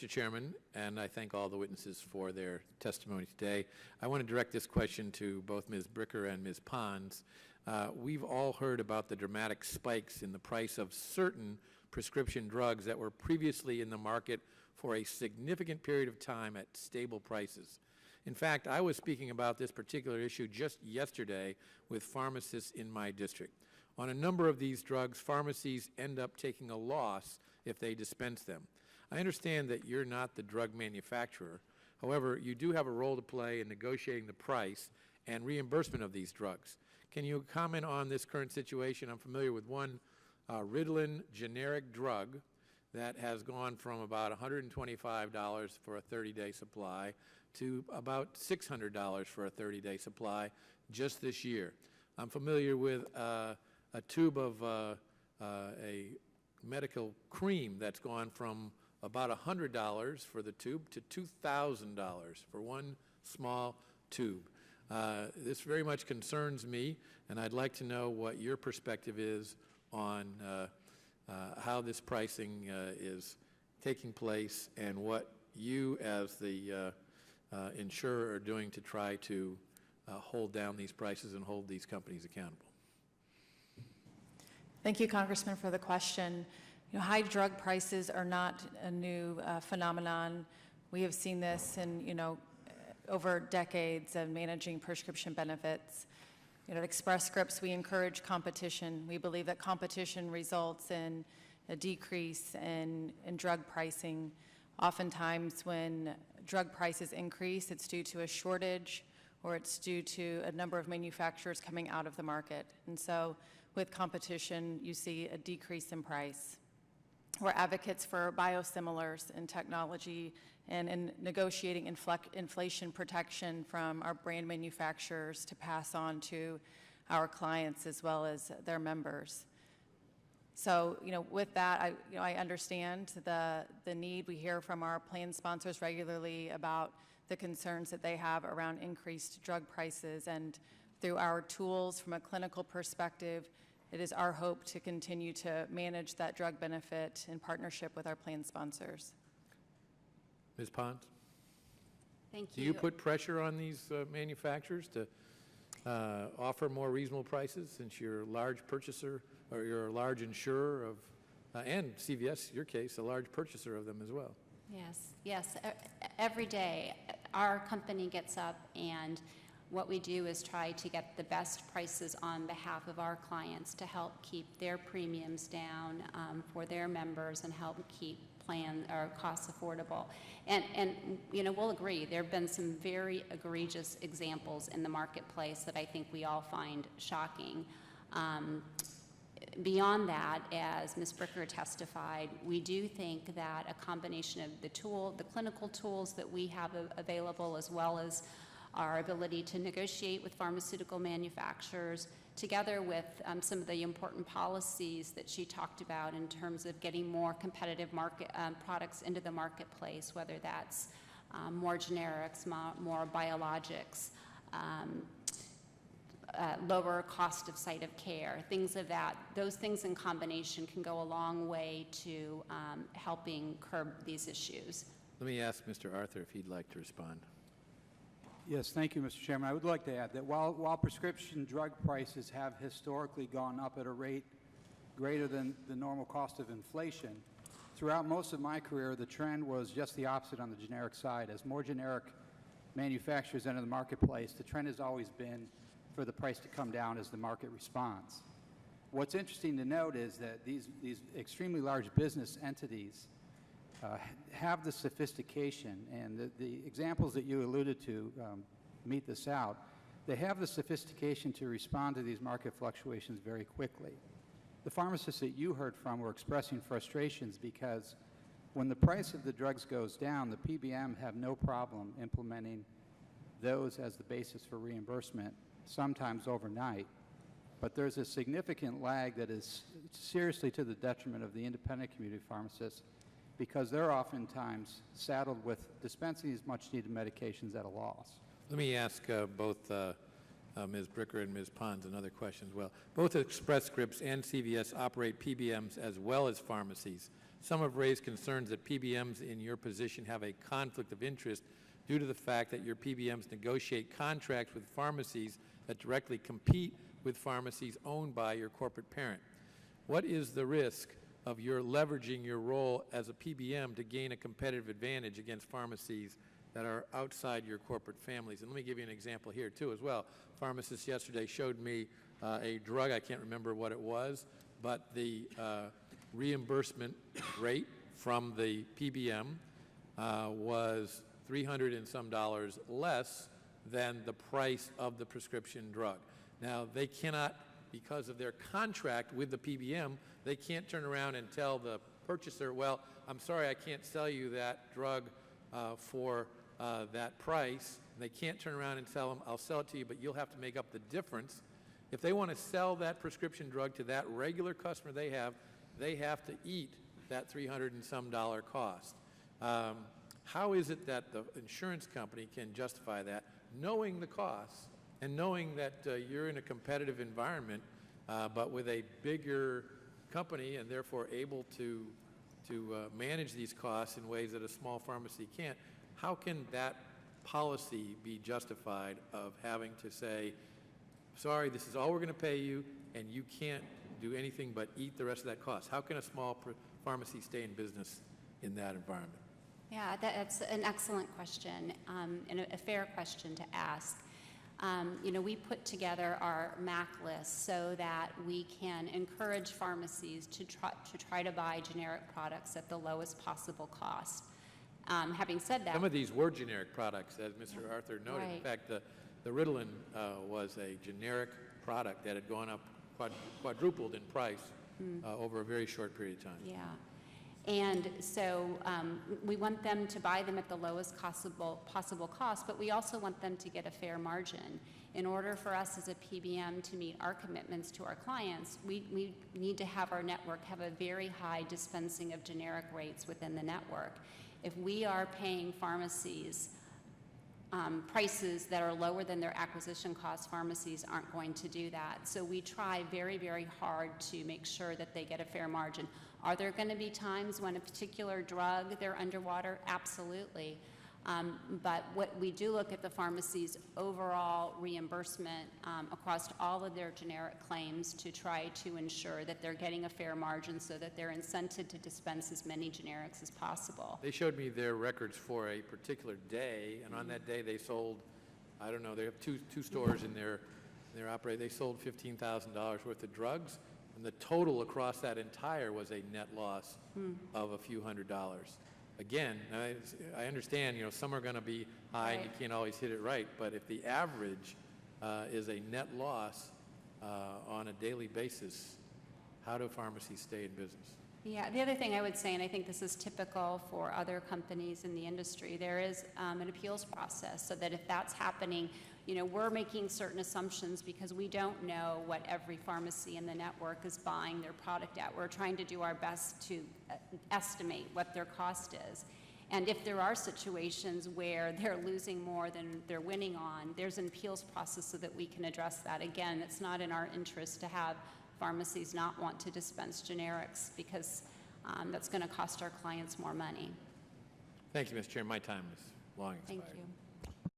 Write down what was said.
Mr. Chairman, and I thank all the witnesses for their testimony today. I want to direct this question to both Ms. Bricker and Ms. Pons. We've all heard about the dramatic spikes in the price of certain prescription drugs that were previously in the market for a significant period of time at stable prices. In fact, I was speaking about this particular issue just yesterday with pharmacists in my district. On a number of these drugs, pharmacies end up taking a loss if they dispense them. I understand that you're not the drug manufacturer. However, you do have a role to play in negotiating the price and reimbursement of these drugs. Can you comment on this current situation? I'm familiar with one Ritalin generic drug that has gone from about $125 for a 30-day supply to about $600 for a 30-day supply just this year. I'm familiar with a tube of a medical cream that's gone from about $100 for the tube to $2,000 for one small tube. This very much concerns me, and I'd like to know what your perspective is on how this pricing is taking place and what you as the insurer are doing to try to hold down these prices and hold these companies accountable. Thank you, Congressman, for the question. You know, high drug prices are not a new phenomenon. We have seen this in, over decades of managing prescription benefits. At Express Scripts, we encourage competition. We believe that competition results in a decrease in drug pricing. Oftentimes, when drug prices increase, it's due to a shortage or it's due to a number of manufacturers coming out of the market. And so with competition, you see a decrease in price. We're advocates for biosimilars in technology and in negotiating inflation protection from our brand manufacturers to pass on to our clients as well as their members. So, with that, I understand the need. We hear from our plan sponsors regularly about the concerns that they have around increased drug prices, and through our tools from a clinical perspective, it is our hope to continue to manage that drug benefit in partnership with our plan sponsors. Ms. Pons? Thank you. Do you put pressure on these manufacturers to offer more reasonable prices, since you're a large purchaser, or you're a large insurer of, and CVS, your case, a large purchaser of them as well? Yes. Every day, our company gets up, and what we do is try to get the best prices on behalf of our clients to help keep their premiums down for their members and help keep plan or costs affordable. And we'll agree, there have been some very egregious examples in the marketplace that I think we all find shocking. Beyond that, as Ms. Bricker testified, we do think that a combination of the clinical tools that we have available, as well as our ability to negotiate with pharmaceutical manufacturers, together with some of the important policies that she talked about in terms of getting more competitive products into the marketplace, whether that's more generics, more biologics, lower cost of site of care, things of that. Those things in combination can go a long way to helping curb these issues. Let me ask Mr. Arthur if he'd like to respond. Yes, thank you, Mr. Chairman. I would like to add that while prescription drug prices have historically gone up at a rate greater than the normal cost of inflation, throughout most of my career, the trend was just the opposite on the generic side. As more generic manufacturers enter the marketplace, the trend has always been for the price to come down as the market responds. What's interesting to note is that these extremely large business entities have the sophistication, and the examples that you alluded to meet this out. They have the sophistication to respond to these market fluctuations very quickly. The pharmacists that you heard from were expressing frustrations because when the price of the drugs goes down, the PBM have no problem implementing those as the basis for reimbursement, sometimes overnight. But there's a significant lag that is seriously to the detriment of the independent community pharmacists, because they're oftentimes saddled with dispensing these much-needed medications at a loss. Let me ask both Ms. Bricker and Ms. Pons another question as well. Both Express Scripts and CVS operate PBMs as well as pharmacies, Some have raised concerns that PBMs in your position have a conflict of interest due to the fact that your PBMs negotiate contracts with pharmacies that directly compete with pharmacies owned by your corporate parent. What is the risk of your leveraging your role as a PBM to gain a competitive advantage against pharmacies that are outside your corporate families? And let me give you an example here, too, as well. Pharmacist yesterday showed me a drug, I can't remember what it was, but the reimbursement rate from the PBM was $300 and some less than the price of the prescription drug. Now, they cannot, because of their contract with the PBM, they can't turn around and tell the purchaser, well, I'm sorry, I can't sell you that drug for that price. They can't turn around and tell them, I'll sell it to you, but you'll have to make up the difference. If they want to sell that prescription drug to that regular customer they have to eat that $300 and some cost. How is it that the insurance company can justify that, knowing the costs and knowing that you're in a competitive environment, but with a bigger company and therefore able to manage these costs in ways that a small pharmacy can't? How can that policy be justified of having to say, sorry, this is all we're going to pay you, and you can't do anything but eat the rest of that cost? How can a small pharmacy stay in business in that environment? Yeah, that's an excellent question and a fair question to ask. We put together our MAC list so that we can encourage pharmacies to try to buy generic products at the lowest possible cost. Having said that, some of these were generic products, as Mr. Arthur noted. Right. In fact, the Ritalin was a generic product that had gone up quadrupled in price over a very short period of time. Yeah. And so we want them to buy them at the lowest possible cost, but we also want them to get a fair margin. In order for us as a PBM to meet our commitments to our clients, we need to have our network have a very high dispensing of generic rates within the network. If we are paying pharmacies prices that are lower than their acquisition costs, pharmacies aren't going to do that. So we try very, very hard to make sure that they get a fair margin. Are there going to be times when a particular drug, they're underwater? Absolutely. But what we do look at the pharmacy's overall reimbursement across all of their generic claims to try to ensure that they're getting a fair margin so that they're incented to dispense as many generics as possible. They showed me their records for a particular day, and on that day they sold, I don't know, they have two stores in their operate. They sold $15,000 worth of drugs, and the total across that entire was a net loss of a few $100s. Again, I understand, some are going to be high, Right. and you can't always hit it right, but if the average is a net loss on a daily basis, how do pharmacies stay in business? Yeah, the other thing I would say, and I think this is typical for other companies in the industry, there is an appeals process so that if that's happening, we're making certain assumptions because we don't know what every pharmacy in the network is buying their product at. We're trying to do our best to estimate what their cost is. And if there are situations where they're losing more than they're winning on, there's an appeals process so that we can address that. Again, it's not in our interest to have pharmacies not want to dispense generics because that's going to cost our clients more money. Thank you, Mr. Chairman. My time is long expired. Thank you.